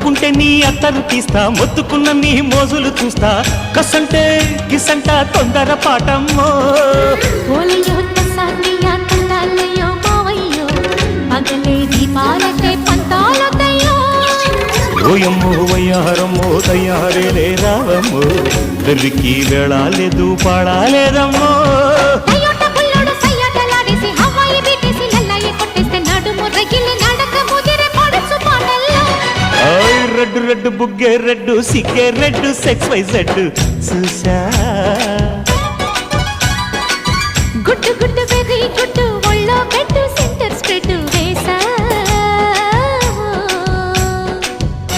మొత్తుకుంటే నీ అత్తరు తీస్తా, మొత్తుకున్న నీ మోజులు చూస్తా. కసంటే కిసంట తొందర పాటమ్మో. ఓలయ్యో తసానియా తండాలయ్యో మావయ్యో, పగలే దీపాలకే పంతాలొద్దయ్యో. ఓయమ్మో వయ్యారమ్మో తయారేలే రావమ్మో, వెర్రికి వేళాలేదు పాడాలేదమ్మో. రెడ్డు రెడ్డు బుగ్గే రెడ్డు సిగ్గే రెడ్డు సెక్స్ వై జెడ్ చూసా. గుడ్డు గుడ్డు